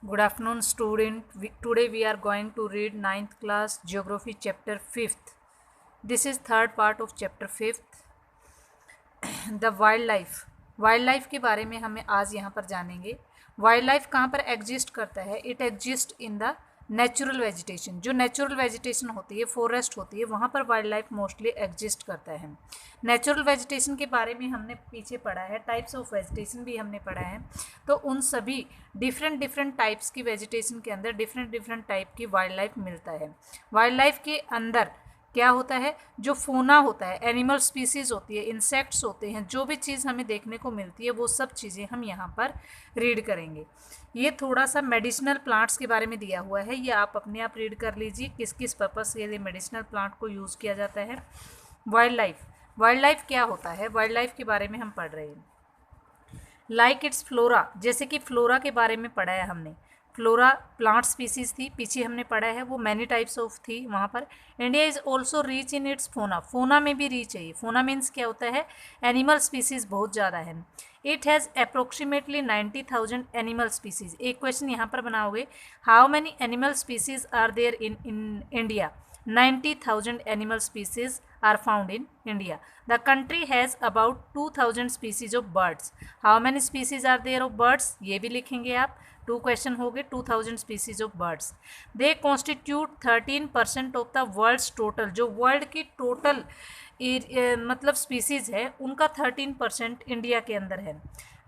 Good afternoon, student. Today we are going to read ninth class Geography chapter 5th. This is third part of chapter 5th. The wildlife. Wild के बारे में हमें आज यहाँ पर जानेंगे. वाइल्ड लाइफ कहाँ पर एग्जिस्ट करता है? It exist in the natural vegetation. जो नेचुरल वेजिटेशन होती है, फॉरेस्ट होती है, वहाँ पर वाइल्ड लाइफ मोस्टली एग्जिस्ट करता है. नेचुरल वेजिटेशन के बारे में हमने पीछे पढ़ा है, टाइप्स ऑफ वेजिटेशन भी हमने पढ़ा है. तो उन सभी डिफरेंट टाइप्स की वेजिटेशन के अंदर डिफरेंट टाइप की वाइल्ड लाइफ मिलता है. वाइल्ड लाइफ के अंदर क्या होता है? जो फोना होता है, एनिमल स्पीसीज होती है, इंसेक्ट्स होते हैं, जो भी चीज़ हमें देखने को मिलती है वो सब चीज़ें हम यहाँ पर रीड करेंगे. ये थोड़ा सा मेडिसिनल प्लांट्स के बारे में दिया हुआ है, ये आप अपने आप रीड कर लीजिए किस किस पर्पस के लिए मेडिसिनल प्लांट को यूज़ किया जाता है. वाइल्ड लाइफ क्या होता है? वाइल्ड लाइफ के बारे में हम पढ़ रहे हैं. लाइक इट्स फ्लोरा, जैसे कि फ्लोरा के बारे में पढ़ा है हमने. फ्लोरा प्लांट स्पीसीज थी, पीछे हमने पढ़ा है, वो मैनी टाइप्स ऑफ थी वहाँ पर. India is also reach in its फोना. फोना में भी रीच है. फोना मीन्स क्या होता है? एनिमल स्पीसीज बहुत ज़्यादा है. It has approximately 90,000 animal species. एक क्वेश्चन यहाँ पर बनाओगे, how many animal species are there in India? 90,000 animal species are found in India. The country has about 2,000 species of birds. How many species are there of birds? ये भी लिखेंगे आप. 2 question हो गए. 2,000 species of birds. They constitute 13% of the world's total. जो world की total मतलब species है उनका 13% इंडिया के अंदर है.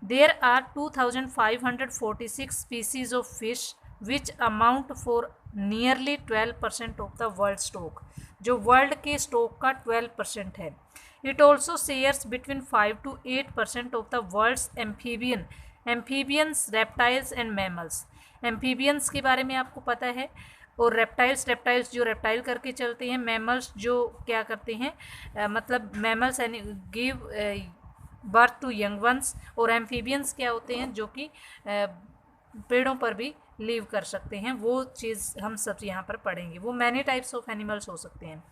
There are 2,546 species of fish which amount for nearly 12% of the world stock. जो वर्ल्ड के स्टॉक का 12% है. It also shares between 5 to 8% of the world's amphibians, reptiles and mammals. Amphibians के बारे में आपको पता है, और रेप्टाइल्स जो रेप्टाइल करके चलते हैं, मैमल्स जो क्या करते हैं, मतलब mammals give birth to young ones, और एम्फीबियंस क्या होते हैं जो कि पेड़ों पर भी लीव कर सकते हैं. वो चीज़ हम सब यहाँ पर पढ़ेंगे. वो मैनी टाइप्स ऑफ एनिमल्स हो सकते हैं.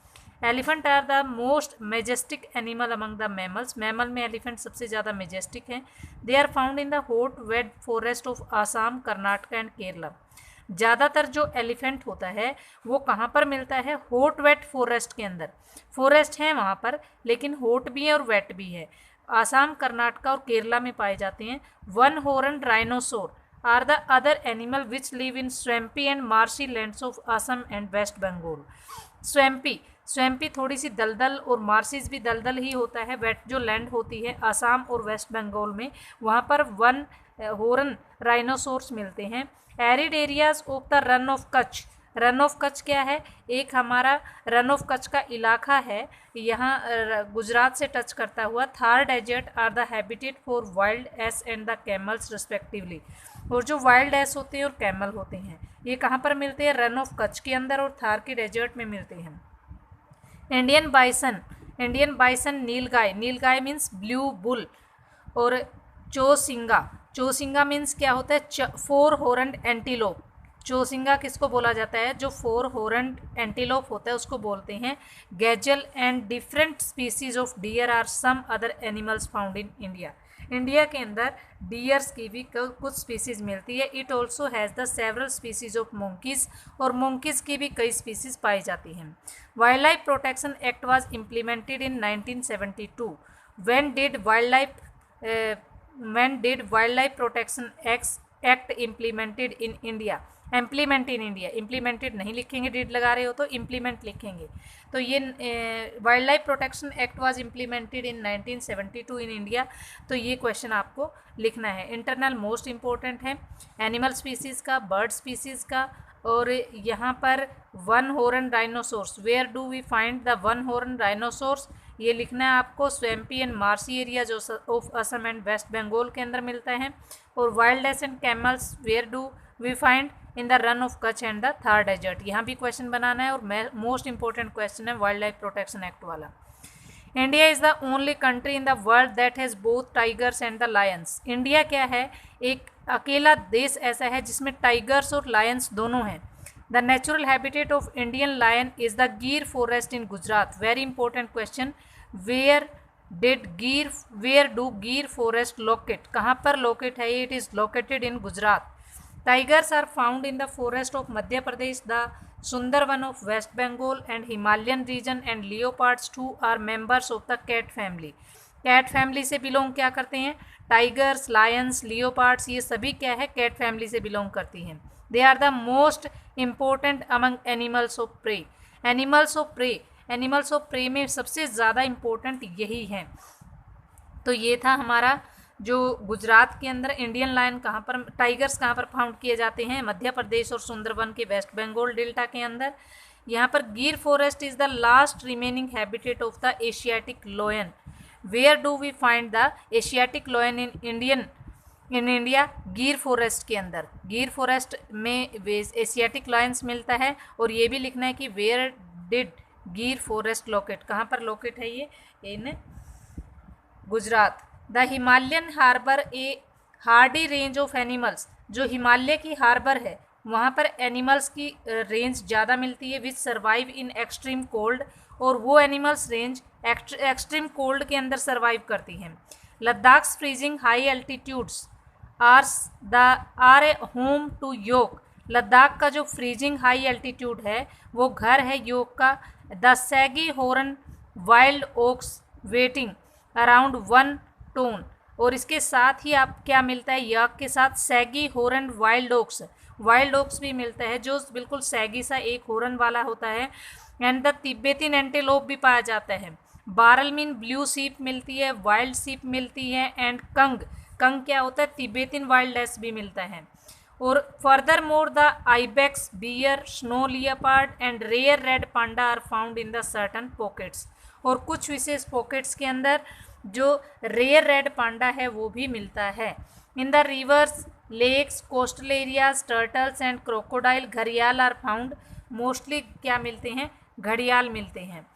Elephant are the most majestic animal among the mammals. Mammal में एलिफेंट सबसे ज़्यादा मेजेस्टिक हैं. They are found in the hot wet forest of Assam, Karnataka and Kerala. ज़्यादातर जो एलिफेंट होता है वो कहाँ पर मिलता है? हॉट वेट फॉरेस्ट के अंदर. फॉरेस्ट हैं वहाँ पर, लेकिन हॉट भी है और वेट भी है. आसाम, कर्नाटका और केरला में पाए जाते हैं. One horn rhinoceros are the other animal which live in swampy and marshy lands of Assam and West Bengal. Swampy थोड़ी सी दलदल और मार्सिस भी दलदल ही होता है. वेट जो लैंड होती है आसाम और वेस्ट बंगाल में, वहाँ पर वन हॉर्न राइनोसोर्स मिलते हैं. Arid areas of the Rann of Kutch. Run of Kutch क्या है? एक हमारा रन ऑफ कच्छ का इलाका है, यहाँ गुजरात से टच करता हुआ. Thar desert are the habitat for wild ass and the camels respectively. और जो वाइल्ड एस होते हैं और कैमल होते हैं, ये कहाँ पर मिलते हैं? रन ऑफ कच्छ के अंदर और थार के डेजर्ट में मिलते हैं. इंडियन बाइसन नीलगाय मीन्स ब्लू बुल. और चौसिंगा मीन्स क्या होता है? 4 हॉर्न्ड एंटीलोप. चौसिंगा किसको बोला जाता है? जो 4 हॉर्न्ड एंटीलोप होता है उसको बोलते हैं. Gazelle and different species of deer are some other animals found in India. India के अंदर डियर्स की भी कुछ स्पीसीज मिलती है. It also has the several species of monkeys, और मोंकीज की भी कई स्पीसीज पाई जाती हैं. Wild life protection act was implemented in 1972. When did wild life protection act implemented in India? Implemented नहीं लिखेंगे, डिड लगा रहे हो तो इम्प्लीमेंट लिखेंगे. तो ये wild life protection act was implemented in 1972 in India. तो ये क्वेश्चन आपको लिखना है. इंटरनल मोस्ट इम्पोर्टेंट है एनिमल स्पीसीज़ का, बर्ड स्पीसीज़ का, और यहाँ पर one horn rhinoceros. Where do we find the one horn rhinoceros? ये लिखना है आपको. स्वैम्पी एंड मार्सी एरिया जो of Assam and west Bengal के अंदर मिलता है. और wild ass and camels where do we find? In the Rann of Kutch and the Thar desert. यहाँ भी क्वेश्चन बनाना है, और मोस्ट इंपॉर्टेंट क्वेश्चन है वाइल्ड लाइफ प्रोटेक्शन एक्ट वाला. India is the only country in the world that has both tigers and the lions. India क्या है? एक अकेला देश ऐसा है जिसमें टाइगर्स और लायंस दोनों हैं. The natural habitat of Indian lion is the Gir forest in Gujarat. Very important question. Where do Gir forest locate? कहाँ पर लोकेट है? It is located in Gujarat. Tigers are found in the forest of Madhya Pradesh, the Sundarban of West Bengal and Himalayan region, and leopards too are members of the cat family. Cat family से belong क्या करते हैं? Tigers, Lions, leopards, ये सभी क्या है? Cat family से belong करती हैं. They are the most important among animals of prey. Animals of prey में सबसे ज़्यादा इम्पोर्टेंट यही हैं. तो ये था हमारा जो गुजरात के अंदर इंडियन लायन कहाँ पर, टाइगर्स कहाँ पर फाउंड किए जाते हैं? मध्य प्रदेश और सुंदरबन के वेस्ट बंगाल डेल्टा के अंदर. यहाँ पर Gir forest is the last remaining habitat of the Asiatic lion. Where do we find the Asiatic lion in India? Gir forest के अंदर. गिर फॉरेस्ट में एशियाटिक लॉयंस मिलता है. और ये भी लिखना है कि where did Gir forest locate, कहाँ पर लोकेट है ये? In Gujarat. The Himalayan harbour a hardy range of animals. जो हिमालय की हार्बर है वहाँ पर एनिमल्स की रेंज ज़्यादा मिलती है, विच सर्वाइव इन एक्सट्रीम कोल्ड. और वो एनिमल्स रेंज एक्सट्रीम कोल्ड के अंदर सर्वाइव करती हैं. Ladakh's freezing high altitudes are a home to yak. Ladakh का जो फ्रीजिंग हाई एल्टीट्यूड है वो घर है योग का. The shaggy horn wild ox weighing around 1 tonne. और इसके साथ ही आप क्या मिलता है? याक के साथ सैगी हॉर्न वाइल्ड ओक्स भी मिलता है, जो बिल्कुल सैगी सा एक हॉर्न वाला होता है. एंड द तिब्बतिन एंटेलोप भी पाया जाता है. बारल मीन ब्लू सीप मिलती है, वाइल्ड सीप मिलती है. एंड कंग क्या होता है? तिब्बतिन वाइल्ड एस भी मिलता है. और furthermore the ibex, bear, snow leopard and rare red panda are found in the certain pockets. और कुछ विशेष पॉकेट्स के अंदर जो रेयर रेड पांडा है वो भी मिलता है. In the rivers, lakes, coastal areas, turtles and crocodile, घड़ियाल आर फाउंड. मोस्टली क्या मिलते हैं? घड़ियाल मिलते हैं.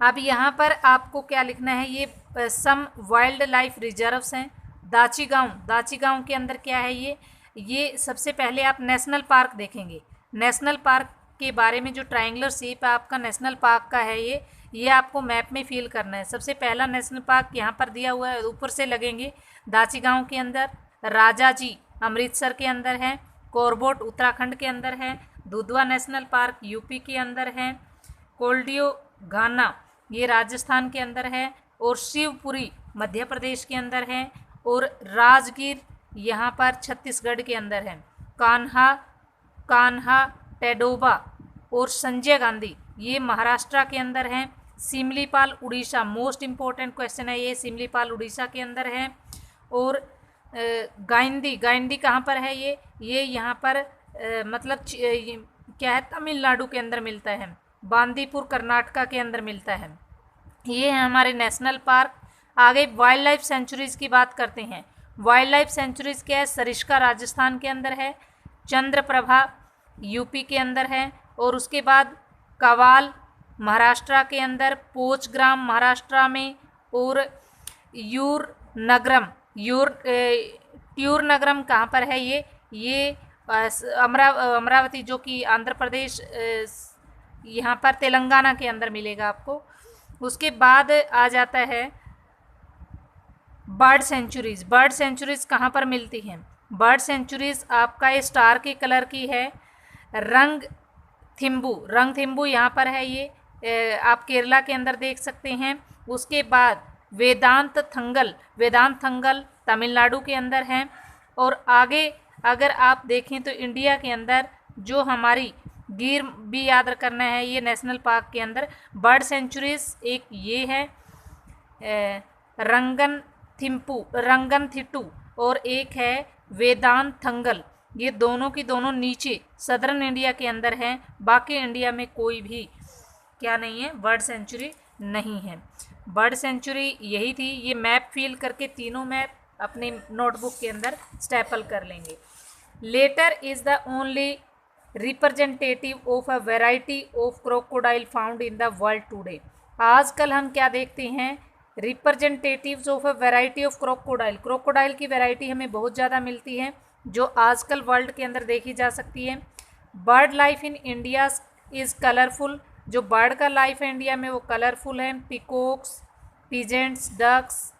अब यहाँ पर आपको क्या लिखना है? ये सम वाइल्ड लाइफ रिजर्व्स हैं. दाचीगांव के अंदर क्या है? ये सबसे पहले आप नेशनल पार्क देखेंगे. नेशनल पार्क के बारे में जो ट्रायंगुलर शेप है आपका नेशनल पार्क का है, ये आपको मैप में फिल करना है. सबसे पहला नेशनल पार्क यहाँ पर दिया हुआ है, ऊपर से लगेंगे. दाचीगांव के अंदर, राजाजी अमृतसर के अंदर है, कोरबोट उत्तराखंड के अंदर है, दुधवा नेशनल पार्क यूपी के अंदर है, कोल्डियो घाना ये राजस्थान के अंदर है, और शिवपुरी मध्य प्रदेश के अंदर है, और राजगीर यहाँ पर छत्तीसगढ़ के अंदर है. कान्हा टेडोबा और संजय गांधी ये महाराष्ट्र के अंदर हैं. Similipal Orissa, most important question है ये, सिमलीपाल उड़ीसा के अंदर है. और गाइंडी कहाँ पर है? ये यहाँ पर मतलब क्या है? तमिलनाडु के अंदर मिलता है. बांदीपुर कर्नाटका के अंदर मिलता है. ये है हमारे नेशनल पार्क. आगे वाइल्ड लाइफ सेंचुरीज़ की बात करते हैं. वाइल्ड लाइफ सेंचुरीज़ क्या है? सरिस्का राजस्थान के अंदर है, चंद्रप्रभा यूपी के अंदर है, और उसके बाद कवाल महाराष्ट्र के अंदर, पोचग्राम महाराष्ट्र में, और ट्यूर नगरम कहाँ पर है? ये अमरावती जो कि आंध्र प्रदेश यहाँ पर तेलंगाना के अंदर मिलेगा आपको. उसके बाद आ जाता है बर्ड सेंचुरीज़ कहाँ पर मिलती हैं? बर्ड सेंचुरीज़ आपका स्टार के कलर की है. रंगथिम्बू यहाँ पर है, ये आप केरला के अंदर देख सकते हैं. उसके बाद वेदांत थंगल तमिलनाडु के अंदर है. और आगे अगर आप देखें तो इंडिया के अंदर जो हमारी गिर भी याद करना है, ये नेशनल पार्क के अंदर बर्ड सेंचुरीज़ एक ये है रंगनथिट्टू, और एक है वेदांत थंगल. ये दोनों की दोनों नीचे सदर्न इंडिया के अंदर हैं. बाकी इंडिया में कोई भी क्या नहीं है? बर्ड सेंचुरी नहीं है. बर्ड सेंचुरी यही थी. ये मैप फिल करके तीनों मैप अपने नोटबुक के अंदर स्टेपल कर लेंगे. Latter is the only representative of a variety of crocodile found in the world today. आजकल हम क्या देखते हैं? Representatives of a variety of crocodile की वैरायटी हमें बहुत ज़्यादा मिलती है जो आजकल वर्ल्ड के अंदर देखी जा सकती है. Bird life in India is colourful. जो बर्ड का लाइफ है इंडिया में वो कलरफुल है. Peacocks, pheasants, ducks,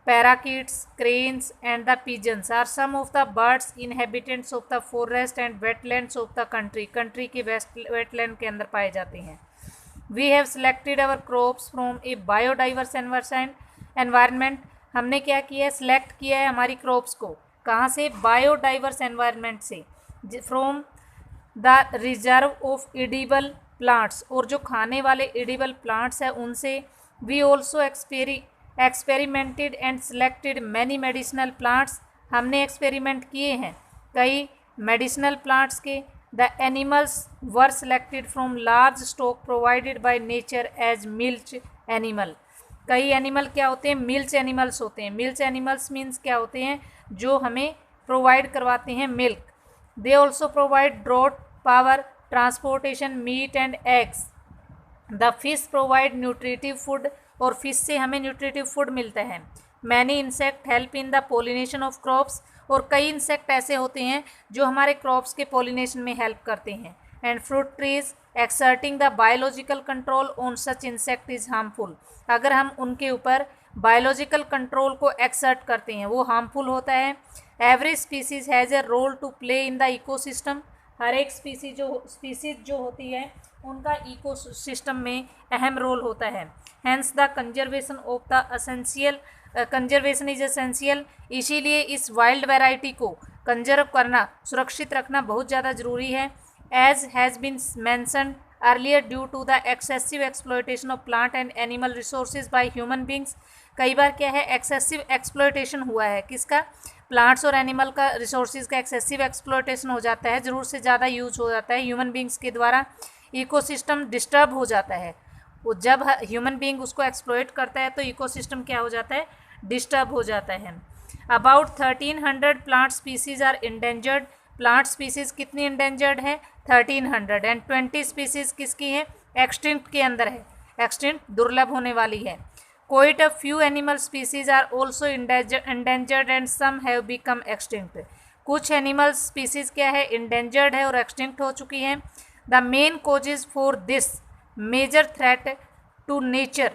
parakeets, cranes and the pigeons are some of the birds inhabitants of the forest and wetlands of the country. country के wetland के अंदर पाए जाते हैं. We have selected our crops from a biodiverse environment. हमने क्या किया है, select किया है हमारी crops को कहाँ से, biodiverse environment से, from the reserve of edible plants, और जो खाने वाले edible plants है उनसे. We also experimented and selected many medicinal plants. हमने एक्सपेरिमेंट किए हैं कई मेडिसिनल प्लांट्स के. The animals were selected from large stock provided by nature as milch animal. कई एनिमल क्या होते हैं, मिल्च एनिमल्स होते हैं. मिल्च एनिमल्स मीन्स क्या होते हैं, जो हमें प्रोवाइड करवाते हैं milk. They also provide draught power, transportation, meat and eggs. The fish provide nutritive food, और फिश से हमें न्यूट्रिटिव फूड मिलता है. Many insect help in the pollination of crops, और कई इंसेक्ट ऐसे होते हैं जो हमारे क्रॉप्स के पोलिनेशन में हेल्प करते हैं. And fruit trees exerting the biological control on such insect is harmful. अगर हम उनके ऊपर बायोलॉजिकल कंट्रोल को एक्सर्ट करते हैं वो हार्मफुल होता है. Every species has a role to play in the ecosystem. हर एक स्पीसीज जो होती है उनका इकोसिस्टम में अहम रोल होता है. Hence the conservation of the essential, conservation is essential. इसीलिए इस वाइल्ड वैरायटी को कंजर्व करना, सुरक्षित रखना बहुत ज़्यादा ज़रूरी है. As has been mentioned earlier, due to the excessive exploitation of plant and animal resources by human beings. कई बार क्या है, एक्सेसिव एक्सप्लॉयटेशन हुआ है किसका, प्लांट्स और एनिमल का रिसोर्सेज का एक्सेसिव एक्सप्लॉयटेशन हो जाता है, ज़रूर से ज़्यादा यूज हो जाता है ह्यूमन बींग्स के द्वारा. इकोसिस्टम डिस्टर्ब हो जाता है. वो जब ह्यूमन बींग उसको एक्सप्लॉयट करता है तो इकोसिस्टम क्या हो जाता है, डिस्टर्ब हो जाता है. About 1300 plant species are endangered. Plant species कितनी इंडेंजर्ड है, 1300. एंड 20 स्पीसीज किसकी है, एक्सटिंक्ट के अंदर है, एक्सटिंक्ट दुर्लभ होने वाली है. Quite a few animal species are also endangered and some have become extinct. कुछ एनिमल स्पीसीज क्या है, इंडेंजर्ड है और एक्सटिंक्ट हो चुकी है. The main causes for this major threat to nature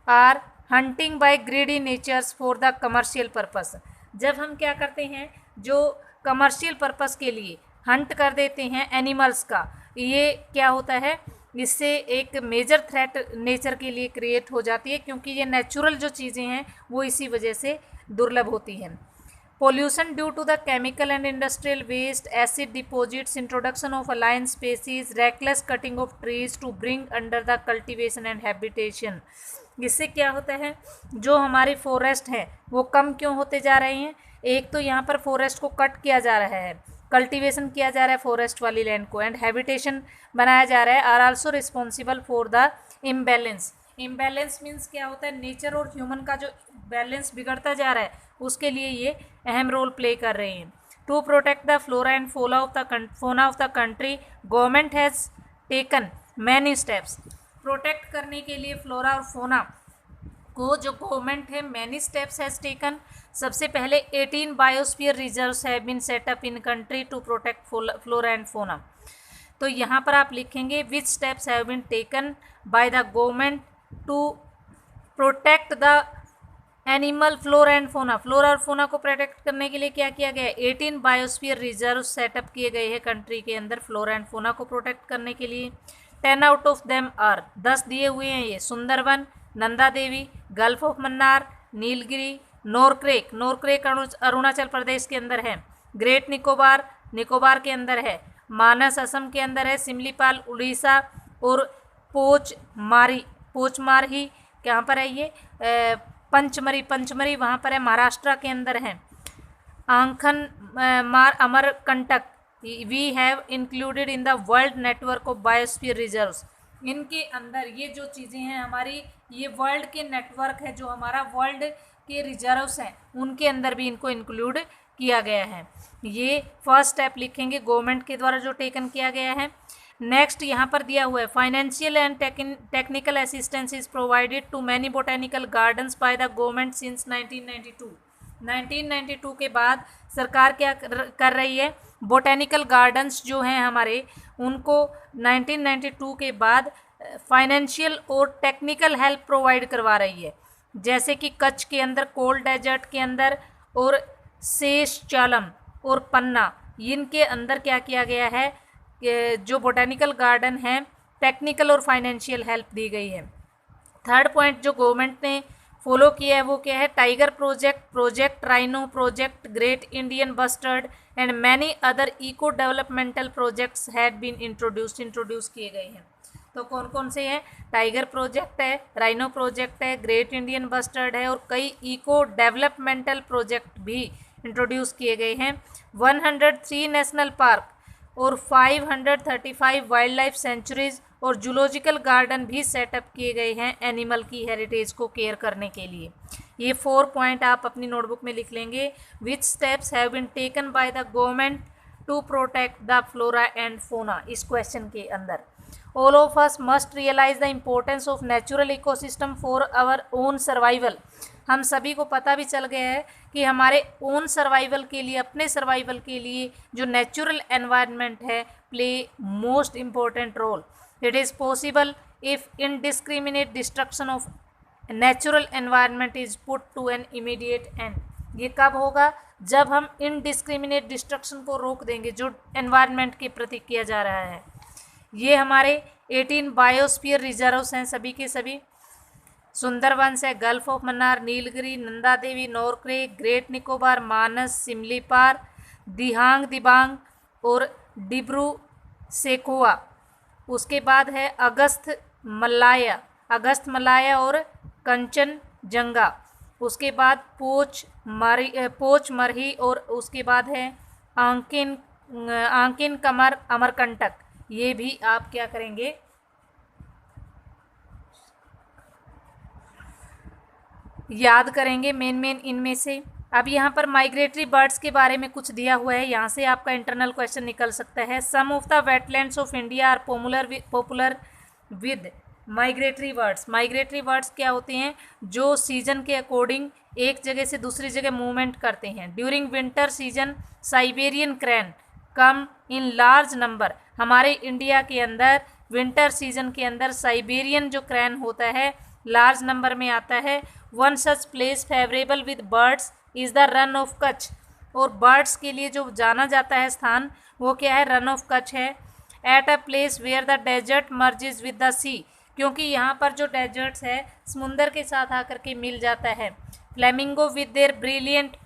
are hunting by greedy natures for the commercial purpose. जब हम क्या करते हैं, जो कमर्शियल पर्पस के लिए हंट कर देते हैं एनिमल्स का, ये क्या होता है, इससे एक मेजर थ्रेट नेचर के लिए क्रिएट हो जाती है, क्योंकि ये नेचुरल जो चीज़ें हैं वो इसी वजह से दुर्लभ होती हैं. Pollution due to the chemical and industrial waste, acid deposits, introduction of alien species, reckless cutting of trees to bring under the cultivation and habitation. इससे क्या होता है, जो हमारे फॉरेस्ट हैं वो कम क्यों होते जा रहे हैं. एक तो यहाँ पर फॉरेस्ट को कट किया जा रहा है, कल्टीवेशन किया जा रहा है फॉरेस्ट वाली लैंड को, एंड हैबिटेशन बनाया जा रहा है. Are also responsible for the imbalance. Imbalance means क्या होता है, नेचर और ह्यूमन का जो बैलेंस बिगड़ता जा रहा है उसके लिए ये अहम रोल प्ले कर रहे हैं. To protect the flora and fauna of the country, government has taken many steps. Protect करने के लिए फ्लोरा और फोना को जो गवर्नमेंट है मैनी स्टेप्स हैज़ टेकन. सबसे पहले 18 biosphere reserves have been set up in country to protect flora and fauna. तो यहाँ पर आप लिखेंगे which steps have been taken by the government to protect the animal flora and fauna. Flora और fauna को protect करने के लिए क्या किया गया है, 18 बायोस्फीयर रिजर्व सेटअप किए गए हैं कंट्री के अंदर फ्लोरा एंड फोना को प्रोटेक्ट करने के लिए. 10 आउट ऑफ देम आर, 10 दिए हुए हैं ये, सुंदरवन, नंदा देवी, गल्फ ऑफ मन्नार, नीलगिरी, नोरक्रेक, नोरक्रेक अरुणाचल प्रदेश के अंदर है, ग्रेट निकोबार, निकोबार के अंदर है, मानस असम के अंदर है, सिमलीपाल उड़ीसा, और पोचमारही कहाँ पर है ये, पंचमरी वहाँ पर है, महाराष्ट्र के अंदर है, आंखन Amarkantak. We have included in the world network of biosphere reserves. इनके अंदर ये जो चीज़ें हैं हमारी, ये वर्ल्ड के नेटवर्क है, जो हमारा वर्ल्ड के रिजर्व्स हैं उनके अंदर भी इनको इंक्लूड किया गया है. ये फर्स्ट स्टेप लिखेंगे गवर्नमेंट के द्वारा जो टेकन किया गया है. नेक्स्ट यहाँ पर दिया हुआ है, financial and technical assistance is provided to many botanical gardens by the government since 1992. 1992 के बाद सरकार क्या कर रही है, बोटेनिकल गार्डन्स जो हैं हमारे उनको 1992 के बाद फाइनेंशियल और टेक्निकल हेल्प प्रोवाइड करवा रही है. जैसे कि कच्छ के अंदर कोल्ड डेजर्ट के अंदर और शेषचालम और पन्ना, इनके अंदर क्या किया गया है कि जो बोटेनिकल गार्डन है टेक्निकल और फाइनेंशियल हेल्प दी गई है। थर्ड पॉइंट जो गवर्नमेंट ने फॉलो किया है वो क्या है, tiger project, project rhino, project great Indian bustard and many other eco developmental projects had been introduce किए गए हैं। तो कौन कौन से हैं, टाइगर प्रोजेक्ट है, राइनो प्रोजेक्ट है, ग्रेट इंडियन बस्टर्ड है और कई इको डेवलपमेंटल प्रोजेक्ट भी इंट्रोड्यूस किए गए हैं। 103 नेशनल पार्क और 535 वाइल्ड लाइफ सेंचुरीज और जूलॉजिकल गार्डन भी सेटअप किए गए हैं एनिमल की हेरिटेज को केयर करने के लिए। ये 4 पॉइंट आप अपनी नोटबुक में लिख लेंगे। Which steps have been taken by the government to protect the flora and fauna, इस क्वेश्चन के अंदर। All of us must realise the importance of natural ecosystem for our own survival. हम सभी को पता भी चल गया है कि हमारे ओन सर्वाइवल के लिए, अपने सर्वाइवल के लिए जो नेचुरल एनवायरनमेंट है play most important role. It is possible if indiscriminate destruction of natural environment is put to an immediate end. ये कब होगा, जब हम इनडिस्क्रिमिनेट डिस्ट्रक्शन को रोक देंगे जो एनवायरनमेंट के प्रति किया जा रहा है। ये हमारे 18 बायोस्फीयर रिजर्व्स हैं सभी के सभी। सुंदरबंस है, Gulf of Mannar, Nilgiri, Nanda Devi, Nokrek, Great Nicobar, Manas, Similipal, Dihang Dibang और डिब्रू सेखोवा। उसके बाद है अगस्त मलाया और कंचनजंगा। उसके बाद पोच मरही और उसके बाद है आंकिन कमर अमरकंटक। ये भी आप क्या करेंगे, याद करेंगे मेन इनमें से। अब यहाँ पर माइग्रेटरी बर्ड्स के बारे में कुछ दिया हुआ है, यहाँ से आपका इंटरनल क्वेश्चन निकल सकता है। Some of the wetlands of India are popular with migratory birds. Migratory birds क्या होते हैं, जो सीजन के अकॉर्डिंग एक जगह से दूसरी जगह मूवमेंट करते हैं। During winter season Siberian crane come in large number. हमारे इंडिया के अंदर विंटर सीजन के अंदर साइबेरियन जो क्रैन होता है लार्ज नंबर में आता है। One such place favourable with birds is the Rann of Kutch. और बर्ड्स के लिए जो जाना जाता है स्थान वो क्या है, रन ऑफ कच्छ है। At a place where the desert merges with the sea, क्योंकि यहाँ पर जो डेजर्ट्स है समुंदर के साथ आकर के मिल जाता है। Flamingo with their brilliant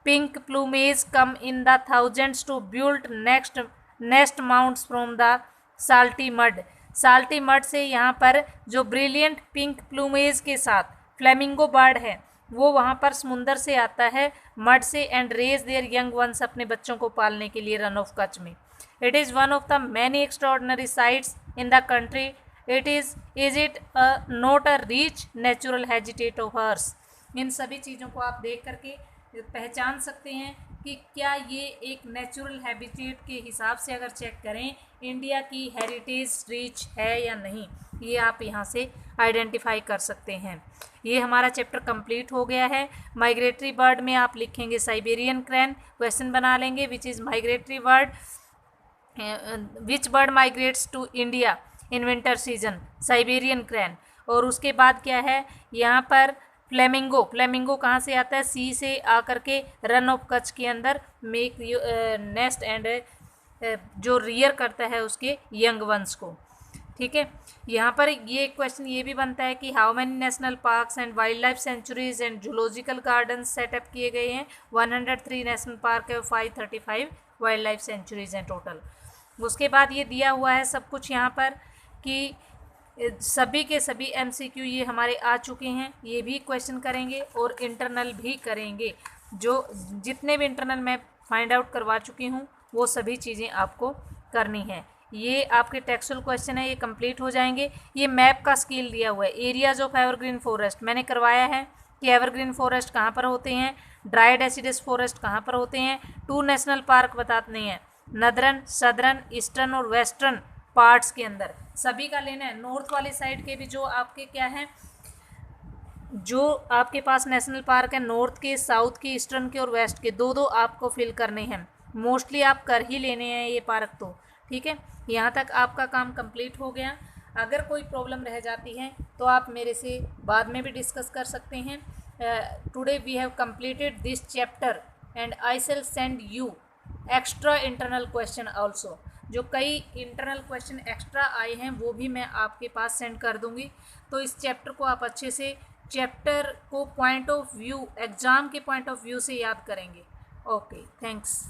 pink plumage come in the thousands to build nest mounts from the salty mud से यहाँ पर जो ब्रिलियंट पिंक प्लूमेज के साथ फ्लेमिंगो बर्ड है वो वहाँ पर समुंदर से आता है, मड से, and raise their young ones, अपने बच्चों को पालने के लिए रन ऑफ कच्छ में। It is one of the many extraordinary sites in the country. Is it not a rich natural habitat of earth. इन सभी चीज़ों को आप देख करके पहचान सकते हैं कि क्या ये एक नेचुरल हैबिटेट के हिसाब से अगर चेक करें इंडिया की हेरिटेज रिच है या नहीं, ये आप यहाँ से आइडेंटिफाई कर सकते हैं। ये हमारा चैप्टर कंप्लीट हो गया है। माइग्रेटरी बर्ड में आप लिखेंगे साइबेरियन क्रैन, क्वेश्चन बना लेंगे which is migratory bird, which bird migrates to India in winter season, Siberian crane. और उसके बाद क्या है यहाँ पर फ्लेमिंगो कहाँ से आता है, सी से आकर के रन ऑफ कच्छ के अंदर मेक नेस्ट एंड जो रियर करता है उसके यंग वंस को। ठीक है, यहाँ पर ये क्वेश्चन ये भी बनता है कि how many national parks and wild life sanctuaries and zoological garden setup किए गए हैं। 103 नेशनल पार्क है, 535 वाइल्ड लाइफ सेंचुरीज हैं टोटल। उसके बाद ये दिया हुआ है सब कुछ यहाँ पर कि सभी के सभी MCQ ये हमारे आ चुके हैं, ये भी क्वेश्चन करेंगे और इंटरनल भी करेंगे। जो जितने भी इंटरनल मैं फाइंड आउट करवा चुकी हूँ वो सभी चीज़ें आपको करनी है। ये आपके टेक्सुअल क्वेश्चन है, ये कंप्लीट हो जाएंगे। ये मैप का स्किल दिया हुआ है, एरियाज ऑफ एवरग्रीन फॉरेस्ट मैंने करवाया है कि एवरग्रीन फॉरेस्ट कहाँ पर होते हैं, ड्राई डेसिडस फॉरेस्ट कहाँ पर होते हैं। 2 नेशनल पार्क बताते हैं, नदरन, सदरन, ईस्टर्न और वेस्टर्न पार्ट्स के अंदर सभी का लेना है। नॉर्थ वाले साइड के भी जो आपके क्या है, जो आपके पास नेशनल पार्क है नॉर्थ के, साउथ के, ईस्टर्न के और वेस्ट के, 2-2 आपको फिल करने हैं। मोस्टली आप कर ही लेने हैं ये पार्क तो। ठीक है, यहाँ तक आपका काम कंप्लीट हो गया। अगर कोई प्रॉब्लम रह जाती है तो आप मेरे से बाद में भी डिस्कस कर सकते हैं. Today we have completed this chapter and I shall send you extra internal question also. जो कई इंटरनल क्वेश्चन एक्स्ट्रा आए हैं वो भी मैं आपके पास सेंड कर दूंगी. तो इस चैप्टर को आप अच्छे से चैप्टर को पॉइंट ऑफ व्यू, एग्ज़ाम के पॉइंट ऑफ व्यू से याद करेंगे. Okay, thanks.